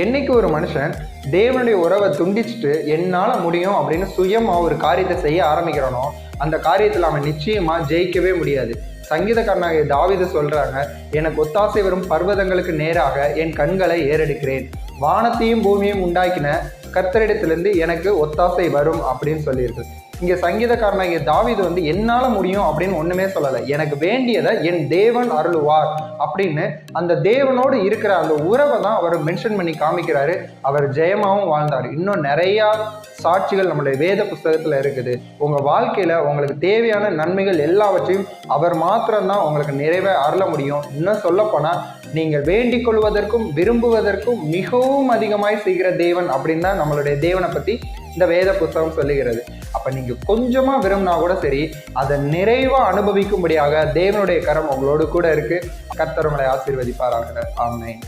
என்னைக்கு ஒரு மனுஷன் தேவனுடைய உறவை துண்டிச்சுட்டு என்னால் முடியும் அப்படின்னு சுயமாக ஒரு காரியத்தை செய்ய ஆரம்பிக்கிறானோ அந்த காரியத்தில் அவன் நிச்சயமா ஜெயிக்கவே முடியாது. சங்கீதக்காரனாகிய தாவீது சொல்றாங்க, எனக்கு ஒத்தாசை வரும் பர்வதங்களுக்கு நேராக என் கண்களை ஏறெடுக்கிறேன், வானத்தையும் பூமியையும் உண்டாக்கின கர்த்தரிடத்திலிருந்து எனக்கு ஒத்தாசை வரும் அப்படின்னு சொல்லியிருக்கு. இங்க சங்கீதக்காரனாகிய தாவீது என்னால முடியும் அப்படின்னு ஒண்ணுமே சொல்லலை, எனக்கு வேண்டியதை என் தேவன் அருளுவார் அப்படின்னு அந்த தேவனோடு இருக்கிற அந்த உறவை தான் அவர் மென்ஷன் பண்ணி காமிக்கிறாரு. அவர் ஜெயமாவும் வாழ்ந்தார். இன்னும் நிறைய சாட்சிகள் நம்மளுடைய வேத புஸ்தகத்துல இருக்குது. உங்க வாழ்க்கையில உங்களுக்கு தேவையான நன்மைகள் எல்லாவற்றையும் அவர் மாத்திரம்தான் உங்களுக்கு நிறைவே அருள முடியும். இன்னும் சொல்ல போனா நீங்கள் வேண்டிக் கொள்வதற்கும் விரும்புவதற்கும் மிகவும் அதிகமாய் செய்கிற தேவன் அப்படின்னு தான் நம்மளுடைய தேவனை பத்தி இந்த வேத புஸ்தகம் சொல்லுகிறது. அப்ப நீங்க கொஞ்சமா விரும்பினா கூட சரி, அதை நிறைவா அனுபவிக்கும்படியாக தேவனுடைய கரம் உங்களோடு கூட இருக்கு. கர்த்தர் உங்களை ஆசீர்வதிப்பாராக. ஆமென்.